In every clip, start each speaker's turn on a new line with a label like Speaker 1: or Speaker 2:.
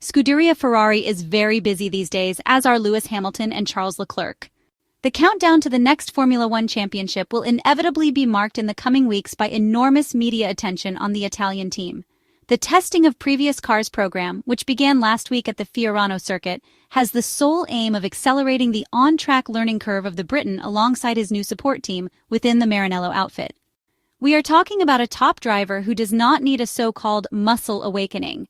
Speaker 1: Scuderia Ferrari is very busy these days, as are Lewis Hamilton and Charles Leclerc. The countdown to the next Formula One championship will inevitably be marked in the coming weeks by enormous media attention on the Italian team. The testing of previous cars program, which began last week at the Fiorano circuit, has the sole aim of accelerating the on-track learning curve of the Briton alongside his new support team within the Maranello outfit. We are talking about a top driver who does not need a so-called muscle awakening.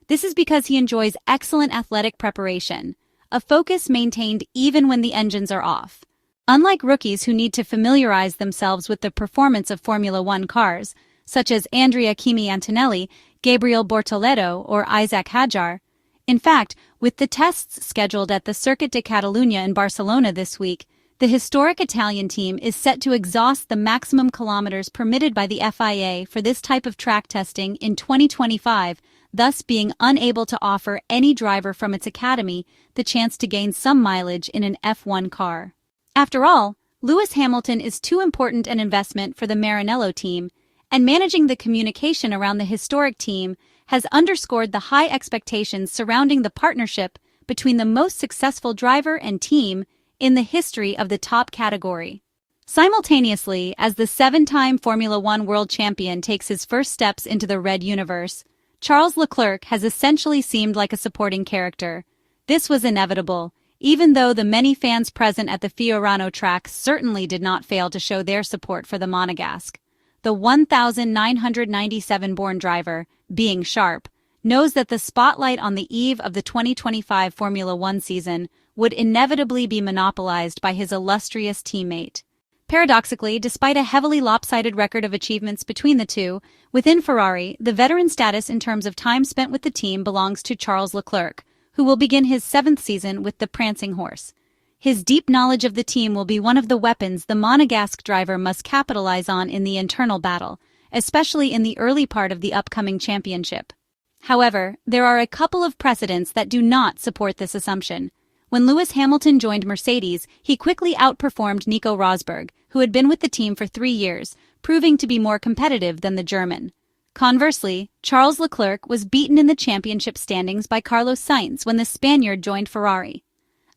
Speaker 1: This is because he enjoys excellent athletic preparation, a focus maintained even when the engines are off. Unlike rookies who need to familiarize themselves with the performance of Formula One cars, such as Andrea Kimi Antonelli, Gabriel Bortoleto, or Isack Hadjar. In fact, with the tests scheduled at the Circuit de Catalunya in Barcelona this week, the historic Italian team is set to exhaust the maximum kilometers permitted by the FIA for this type of track testing in 2025, thus being unable to offer any driver from its academy the chance to gain some mileage in an F1 car. After all, Lewis Hamilton is too important an investment for the Maranello team, and managing the communication around the historic team has underscored the high expectations surrounding the partnership between the most successful driver and team in the history of the top category. Simultaneously, as the seven-time Formula One world champion takes his first steps into the red universe, Charles Leclerc has essentially seemed like a supporting character. This was inevitable, even though the many fans present at the Fiorano track certainly did not fail to show their support for the Monegasque. The 1997-born driver, being sharp, knows that the spotlight on the eve of the 2025 Formula One season would inevitably be monopolized by his illustrious teammate. Paradoxically, despite a heavily lopsided record of achievements between the two, within Ferrari, the veteran status in terms of time spent with the team belongs to Charles Leclerc, who will begin his seventh season with the prancing horse. His deep knowledge of the team will be one of the weapons the Monegasque driver must capitalize on in the internal battle, especially in the early part of the upcoming championship. However, there are a couple of precedents that do not support this assumption. When Lewis Hamilton joined Mercedes, he quickly outperformed Nico Rosberg, who had been with the team for 3 years, proving to be more competitive than the German. Conversely, Charles Leclerc was beaten in the championship standings by Carlos Sainz when the Spaniard joined Ferrari.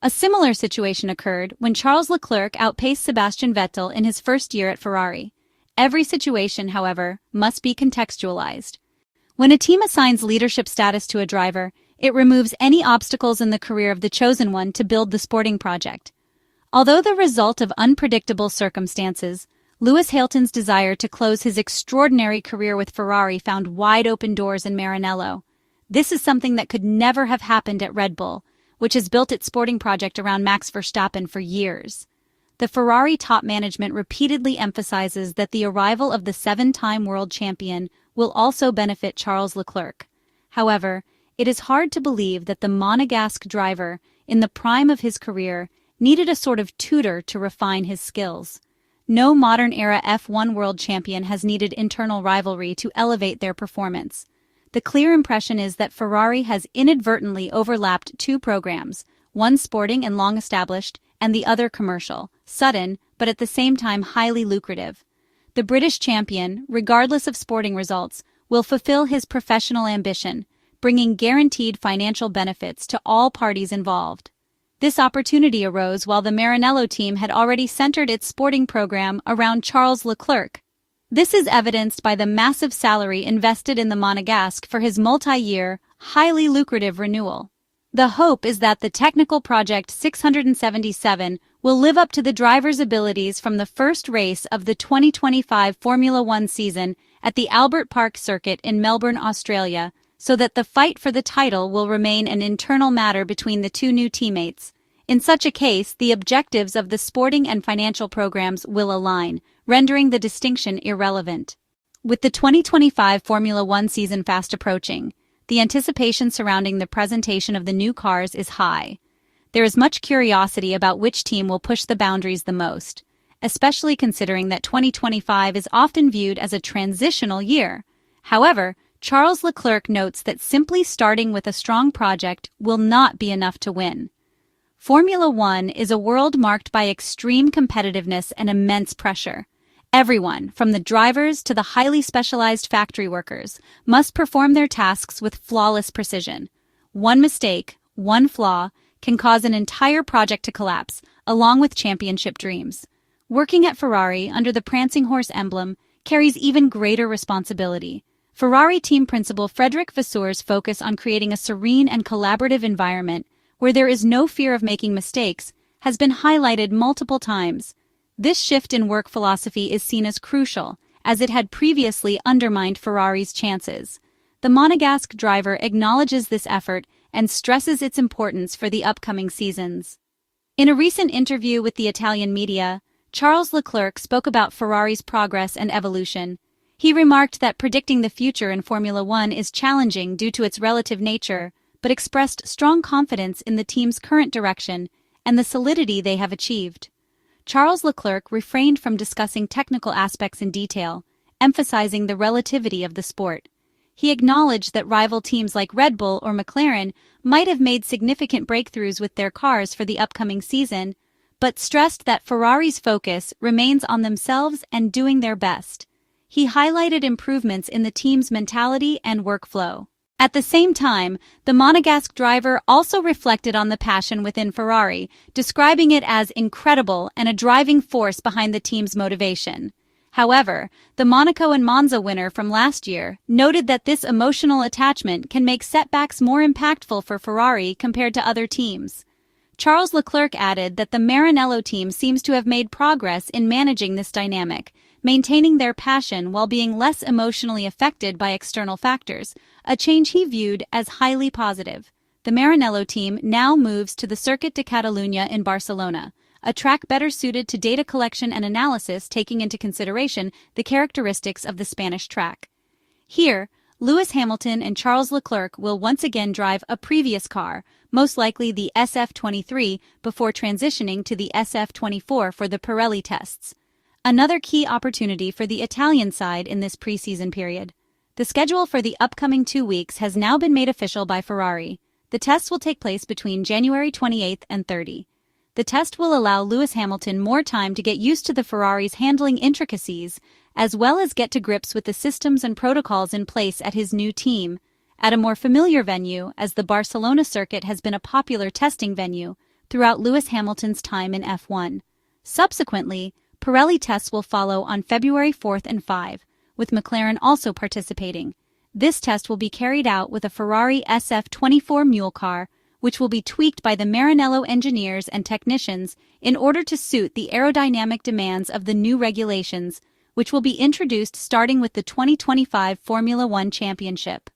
Speaker 1: A similar situation occurred when Charles Leclerc outpaced Sebastian Vettel in his first year at Ferrari. Every situation, however, must be contextualized. When a team assigns leadership status to a driver, it removes any obstacles in the career of the chosen one to build the sporting project. Although the result of unpredictable circumstances, Lewis Hamilton's desire to close his extraordinary career with Ferrari found wide-open doors in Maranello. This is something that could never have happened at Red Bull, which has built its sporting project around Max Verstappen for years. The Ferrari top management repeatedly emphasizes that the arrival of the seven-time world champion will also benefit Charles Leclerc. However, it is hard to believe that the Monegasque driver, in the prime of his career, needed a sort of tutor to refine his skills. No modern-era F1 world champion has needed internal rivalry to elevate their performance. The clear impression is that Ferrari has inadvertently overlapped two programs, one sporting and long-established, and the other commercial, sudden, but at the same time highly lucrative. The British champion, regardless of sporting results, will fulfill his professional ambition, bringing guaranteed financial benefits to all parties involved. This opportunity arose while the Maranello team had already centered its sporting program around Charles Leclerc. This is evidenced by the massive salary invested in the Monegasque for his multi-year, highly lucrative renewal. The hope is that the technical Project 677 will live up to the driver's abilities from the first race of the 2025 Formula One season at the Albert Park circuit in Melbourne, Australia, so that the fight for the title will remain an internal matter between the two new teammates. In such a case, the objectives of the sporting and financial programs will align, rendering the distinction irrelevant. With the 2025 Formula One season fast approaching, the anticipation surrounding the presentation of the new cars is high. There is much curiosity about which team will push the boundaries the most, especially considering that 2025 is often viewed as a transitional year. However, Charles Leclerc notes that simply starting with a strong project will not be enough to win. Formula One is a world marked by extreme competitiveness and immense pressure. Everyone, from the drivers to the highly specialized factory workers, must perform their tasks with flawless precision. One mistake, one flaw, can cause an entire project to collapse, along with championship dreams. Working at Ferrari under the prancing horse emblem carries even greater responsibility. Ferrari team principal Frédéric Vasseur's focus on creating a serene and collaborative environment where there is no fear of making mistakes has been highlighted multiple times. This shift in work philosophy is seen as crucial, as it had previously undermined Ferrari's chances. The Monegasque driver acknowledges this effort and stresses its importance for the upcoming seasons. In a recent interview with the Italian media, Charles Leclerc spoke about Ferrari's progress and evolution. He remarked that predicting the future in Formula One is challenging due to its relative nature, but expressed strong confidence in the team's current direction and the solidity they have achieved. Charles Leclerc refrained from discussing technical aspects in detail, emphasizing the relativity of the sport. He acknowledged that rival teams like Red Bull or McLaren might have made significant breakthroughs with their cars for the upcoming season, but stressed that Ferrari's focus remains on themselves and doing their best. He highlighted improvements in the team's mentality and workflow. At the same time, the Monegasque driver also reflected on the passion within Ferrari, describing it as incredible and a driving force behind the team's motivation. However, the Monaco and Monza winner from last year noted that this emotional attachment can make setbacks more impactful for Ferrari compared to other teams. Charles Leclerc added that the Maranello team seems to have made progress in managing this dynamic, maintaining their passion while being less emotionally affected by external factors, a change he viewed as highly positive. The Maranello team now moves to the Circuit de Catalunya in Barcelona, a track better suited to data collection and analysis taking into consideration the characteristics of the Spanish track. Here, Lewis Hamilton and Charles Leclerc will once again drive a previous car, most likely the SF23, before transitioning to the SF24 for the Pirelli tests. Another key opportunity for the Italian side in this preseason period. The schedule for the upcoming 2 weeks has now been made official by Ferrari. The tests will take place between January 28 and 30. The test will allow Lewis Hamilton more time to get used to the Ferrari's handling intricacies, as well as get to grips with the systems and protocols in place at his new team, at a more familiar venue, as the Barcelona circuit has been a popular testing venue throughout Lewis Hamilton's time in F1. Subsequently, Pirelli tests will follow on February 4 and 5, with McLaren also participating. This test will be carried out with a Ferrari SF24 mule car, which will be tweaked by the Maranello engineers and technicians in order to suit the aerodynamic demands of the new regulations, which will be introduced starting with the 2025 Formula One Championship.